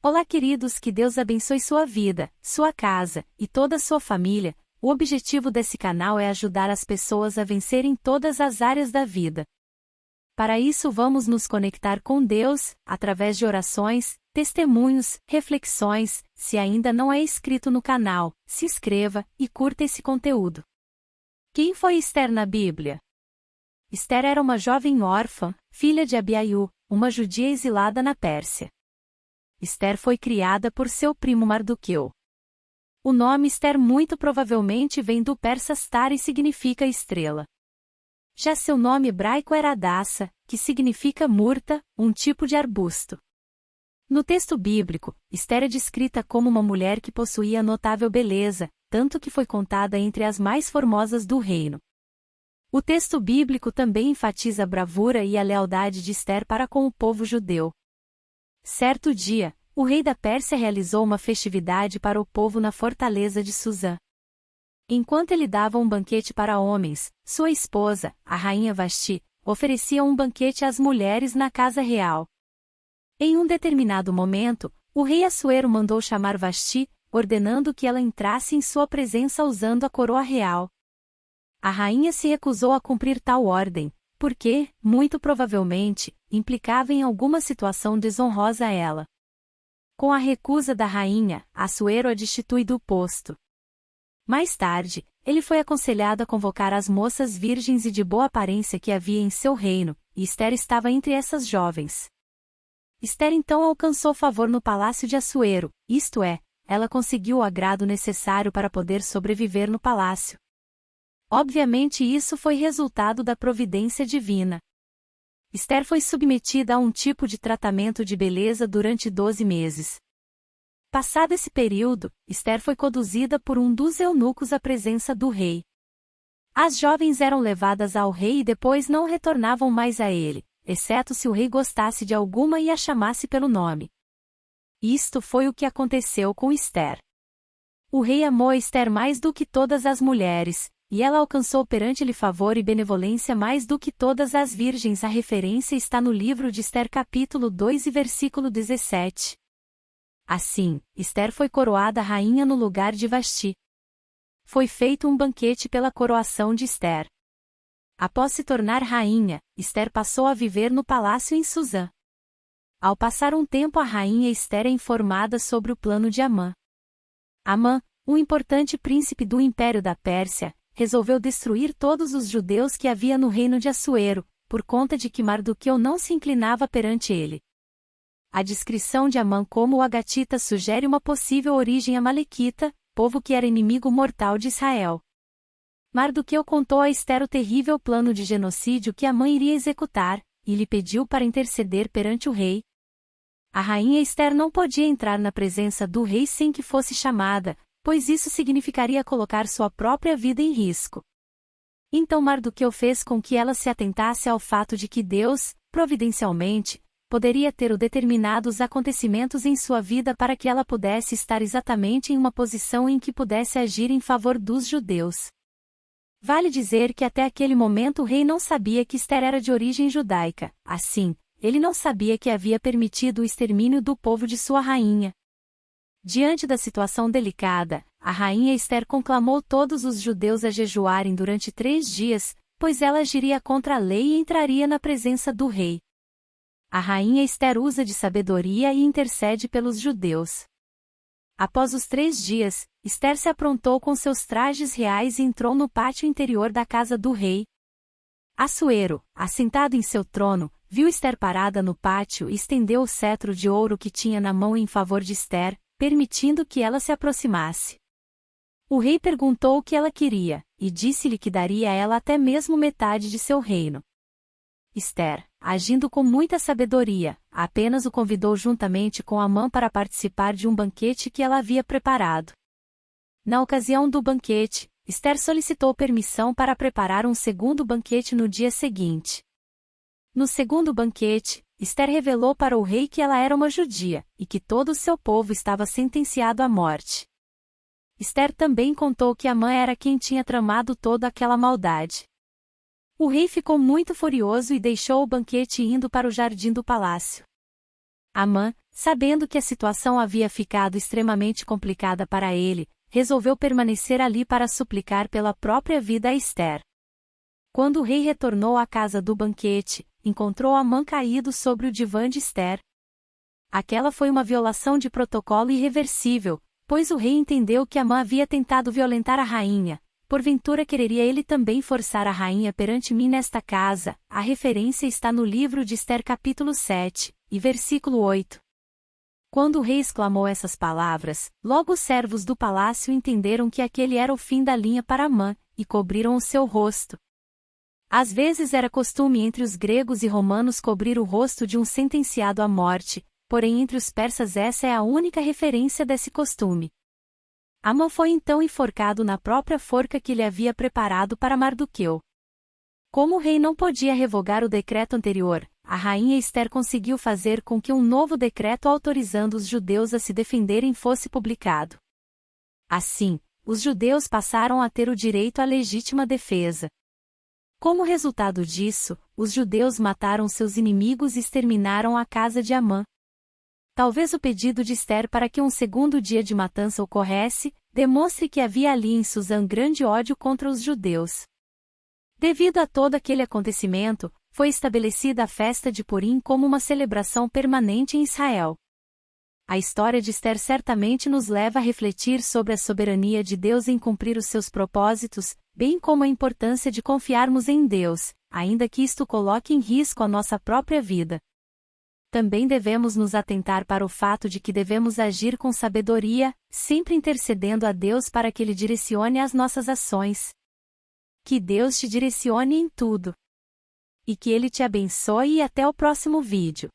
Olá, queridos, que Deus abençoe sua vida, sua casa e toda a sua família. O objetivo desse canal é ajudar as pessoas a vencerem todas as áreas da vida. Para isso, vamos nos conectar com Deus, através de orações, testemunhos, reflexões. Se ainda não é inscrito no canal, se inscreva e curta esse conteúdo. Quem foi Esther na Bíblia? Esther era uma jovem órfã, filha de Abiaiú, uma judia exilada na Pérsia. Esther foi criada por seu primo Mardoqueu. O nome Esther muito provavelmente vem do persa Star e significa estrela. Já seu nome hebraico era Hadassa, que significa murta, um tipo de arbusto. No texto bíblico, Esther é descrita como uma mulher que possuía notável beleza, tanto que foi contada entre as mais formosas do reino. O texto bíblico também enfatiza a bravura e a lealdade de Esther para com o povo judeu. Certo dia, o rei da Pérsia realizou uma festividade para o povo na fortaleza de Suzã. Enquanto ele dava um banquete para homens, sua esposa, a rainha Vasti, oferecia um banquete às mulheres na casa real. Em um determinado momento, o rei Assuero mandou chamar Vasti, ordenando que ela entrasse em sua presença usando a coroa real. A rainha se recusou a cumprir tal ordem, porque, muito provavelmente, implicava em alguma situação desonrosa a ela. Com a recusa da rainha, Assuero a destitui do posto. Mais tarde, ele foi aconselhado a convocar as moças virgens e de boa aparência que havia em seu reino, e Esther estava entre essas jovens. Esther então alcançou favor no palácio de Assuero, isto é, ela conseguiu o agrado necessário para poder sobreviver no palácio. Obviamente isso foi resultado da providência divina. Esther foi submetida a um tipo de tratamento de beleza durante 12 meses. Passado esse período, Esther foi conduzida por um dos eunucos à presença do rei. As jovens eram levadas ao rei e depois não retornavam mais a ele, exceto se o rei gostasse de alguma e a chamasse pelo nome. Isto foi o que aconteceu com Esther. O rei amou Esther mais do que todas as mulheres, e ela alcançou perante-lhe favor e benevolência mais do que todas as virgens. A referência está no livro de Esther capítulo 2 e versículo 17. Assim, Esther foi coroada rainha no lugar de Vasti. Foi feito um banquete pela coroação de Esther. Após se tornar rainha, Esther passou a viver no palácio em Suzã. Ao passar um tempo, a rainha Esther é informada sobre o plano de Amã. Amã, um importante príncipe do Império da Pérsia, resolveu destruir todos os judeus que havia no reino de Assuero, por conta de que Mardoqueu não se inclinava perante ele. A descrição de Amã como o Agatita sugere uma possível origem amalequita, povo que era inimigo mortal de Israel. Mardoqueu contou a Esther o terrível plano de genocídio que Amã iria executar, e lhe pediu para interceder perante o rei. A rainha Esther não podia entrar na presença do rei sem que fosse chamada, pois isso significaria colocar sua própria vida em risco. Então Mardoqueu fez com que ela se atentasse ao fato de que Deus, providencialmente, poderia ter determinado os acontecimentos em sua vida para que ela pudesse estar exatamente em uma posição em que pudesse agir em favor dos judeus. Vale dizer que até aquele momento o rei não sabia que Esther era de origem judaica, assim, ele não sabia que havia permitido o extermínio do povo de sua rainha. Diante da situação delicada, a rainha Esther conclamou todos os judeus a jejuarem durante 3 dias, pois ela agiria contra a lei e entraria na presença do rei. A rainha Esther usa de sabedoria e intercede pelos judeus. Após os 3 dias, Esther se aprontou com seus trajes reais e entrou no pátio interior da casa do rei. Assuero, assentado em seu trono, viu Esther parada no pátio e estendeu o cetro de ouro que tinha na mão em favor de Esther, permitindo que ela se aproximasse. O rei perguntou o que ela queria, e disse-lhe que daria a ela até mesmo metade de seu reino. Esther, agindo com muita sabedoria, apenas o convidou juntamente com Amã para participar de um banquete que ela havia preparado. Na ocasião do banquete, Esther solicitou permissão para preparar um segundo banquete no dia seguinte. No segundo banquete, Esther revelou para o rei que ela era uma judia, e que todo o seu povo estava sentenciado à morte. Esther também contou que Amã era quem tinha tramado toda aquela maldade. O rei ficou muito furioso e deixou o banquete indo para o jardim do palácio. Amã, sabendo que a situação havia ficado extremamente complicada para ele, resolveu permanecer ali para suplicar pela própria vida a Ester. Quando o rei retornou à casa do banquete, encontrou Amã caído sobre o divã de Ester. Aquela foi uma violação de protocolo irreversível, pois o rei entendeu que Amã havia tentado violentar a rainha. Porventura quereria ele também forçar a rainha perante mim nesta casa. A referência está no livro de Ester capítulo 7, e versículo 8. Quando o rei exclamou essas palavras, logo os servos do palácio entenderam que aquele era o fim da linha para Amã, e cobriram o seu rosto. Às vezes era costume entre os gregos e romanos cobrir o rosto de um sentenciado à morte, porém entre os persas essa é a única referência desse costume. Amã foi então enforcado na própria forca que lhe havia preparado para Mardoqueu. Como o rei não podia revogar o decreto anterior, a rainha Ester conseguiu fazer com que um novo decreto autorizando os judeus a se defenderem fosse publicado. Assim, os judeus passaram a ter o direito à legítima defesa. Como resultado disso, os judeus mataram seus inimigos e exterminaram a casa de Amã. Talvez o pedido de Ester para que um segundo dia de matança ocorresse, demonstre que havia ali em Susã grande ódio contra os judeus. Devido a todo aquele acontecimento, foi estabelecida a festa de Purim como uma celebração permanente em Israel. A história de Ester certamente nos leva a refletir sobre a soberania de Deus em cumprir os seus propósitos, bem como a importância de confiarmos em Deus, ainda que isto coloque em risco a nossa própria vida. Também devemos nos atentar para o fato de que devemos agir com sabedoria, sempre intercedendo a Deus para que Ele direcione as nossas ações. Que Deus te direcione em tudo. E que Ele te abençoe e até o próximo vídeo.